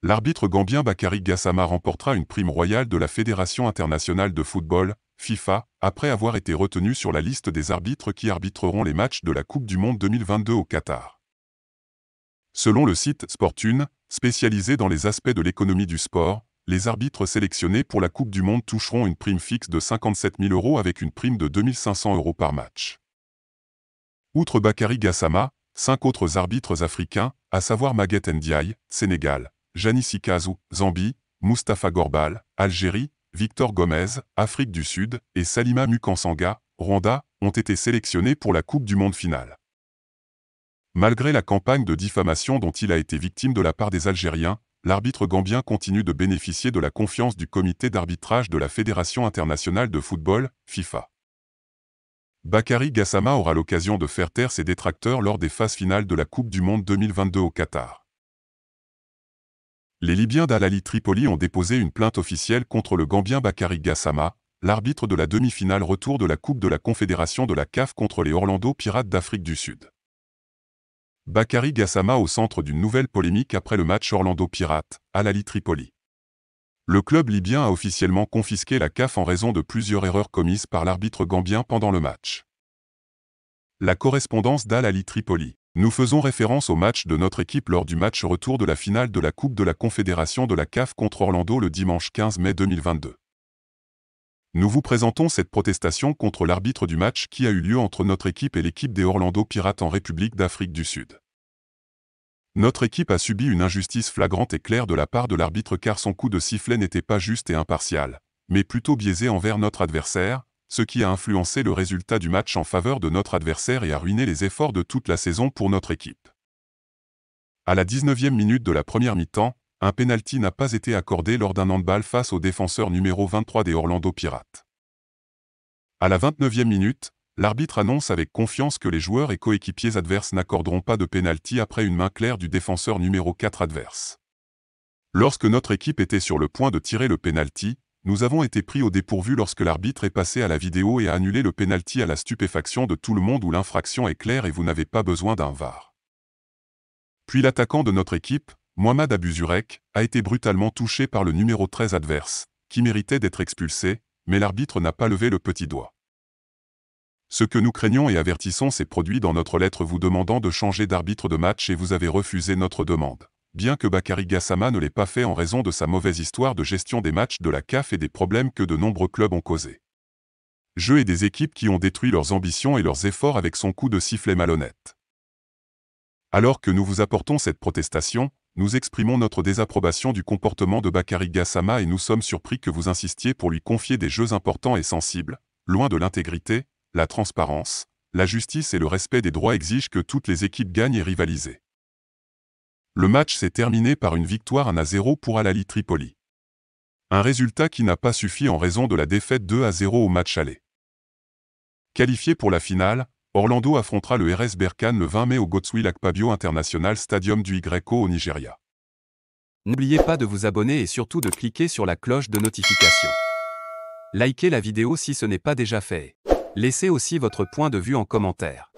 L'arbitre gambien Bakary Gassama remportera une prime royale de la Fédération internationale de football, FIFA, après avoir été retenu sur la liste des arbitres qui arbitreront les matchs de la Coupe du Monde 2022 au Qatar. Selon le site Sportune, spécialisé dans les aspects de l'économie du sport, les arbitres sélectionnés pour la Coupe du Monde toucheront une prime fixe de 57 000 € avec une prime de 2 500 € par match. Outre Bakary Gassama, 5 autres arbitres africains, à savoir Maguette Ndiaye, Sénégal, Jani Sikazu, Zambie, Mustapha Gorbal, Algérie, Victor Gomez, Afrique du Sud, et Salima Mukansanga, Rwanda, ont été sélectionnés pour la Coupe du Monde finale. Malgré la campagne de diffamation dont il a été victime de la part des Algériens, l'arbitre gambien continue de bénéficier de la confiance du comité d'arbitrage de la Fédération internationale de football, FIFA. Bakary Gassama aura l'occasion de faire taire ses détracteurs lors des phases finales de la Coupe du Monde 2022 au Qatar. Les Libyens d'Al Ahly Tripoli ont déposé une plainte officielle contre le Gambien Bakary Gassama, l'arbitre de la demi-finale retour de la Coupe de la Confédération de la CAF contre les Orlando Pirates d'Afrique du Sud. Bakary Gassama au centre d'une nouvelle polémique après le match Orlando Pirates, Al Ahly Tripoli. Le club libyen a officiellement confisqué la CAF en raison de plusieurs erreurs commises par l'arbitre gambien pendant le match. La correspondance d'Al Ahly Tripoli. Nous faisons référence au match de notre équipe lors du match retour de la finale de la Coupe de la Confédération de la CAF contre Orlando le dimanche 15 mai 2022. Nous vous présentons cette protestation contre l'arbitre du match qui a eu lieu entre notre équipe et l'équipe des Orlando Pirates en République d'Afrique du Sud. Notre équipe a subi une injustice flagrante et claire de la part de l'arbitre car son coup de sifflet n'était pas juste et impartial, mais plutôt biaisé envers notre adversaire, ce qui a influencé le résultat du match en faveur de notre adversaire et a ruiné les efforts de toute la saison pour notre équipe. À la 19e minute de la première mi-temps, un pénalty n'a pas été accordé lors d'un handball face au défenseur numéro 23 des Orlando Pirates. À la 29e minute, l'arbitre annonce avec confiance que les joueurs et coéquipiers adverses n'accorderont pas de pénalty après une main claire du défenseur numéro 4 adverse. Lorsque notre équipe était sur le point de tirer le pénalty, nous avons été pris au dépourvu lorsque l'arbitre est passé à la vidéo et a annulé le pénalty à la stupéfaction de tout le monde où l'infraction est claire et vous n'avez pas besoin d'un VAR. Puis l'attaquant de notre équipe, Mohamed Abuzurek, a été brutalement touché par le numéro 13 adverse, qui méritait d'être expulsé, mais l'arbitre n'a pas levé le petit doigt. Ce que nous craignons et avertissons s'est produit dans notre lettre vous demandant de changer d'arbitre de match et vous avez refusé notre demande. Bien que Bakary Gassama ne l'ait pas fait en raison de sa mauvaise histoire de gestion des matchs de la CAF et des problèmes que de nombreux clubs ont causés. Jeux et des équipes qui ont détruit leurs ambitions et leurs efforts avec son coup de sifflet malhonnête. Alors que nous vous apportons cette protestation, nous exprimons notre désapprobation du comportement de Bakary Gassama et nous sommes surpris que vous insistiez pour lui confier des jeux importants et sensibles, loin de l'intégrité, la transparence, la justice et le respect des droits exigent que toutes les équipes gagnent et rivalisent. Le match s'est terminé par une victoire 1-0 pour Al Ahly Tripoli. Un résultat qui n'a pas suffi en raison de la défaite 2-0 au match aller. Qualifié pour la finale, Orlando affrontera le RS Berkane le 20 mai au Godswill Akpabio International Stadium du YO au Nigeria. N'oubliez pas de vous abonner et surtout de cliquer sur la cloche de notification. Likez la vidéo si ce n'est pas déjà fait. Laissez aussi votre point de vue en commentaire.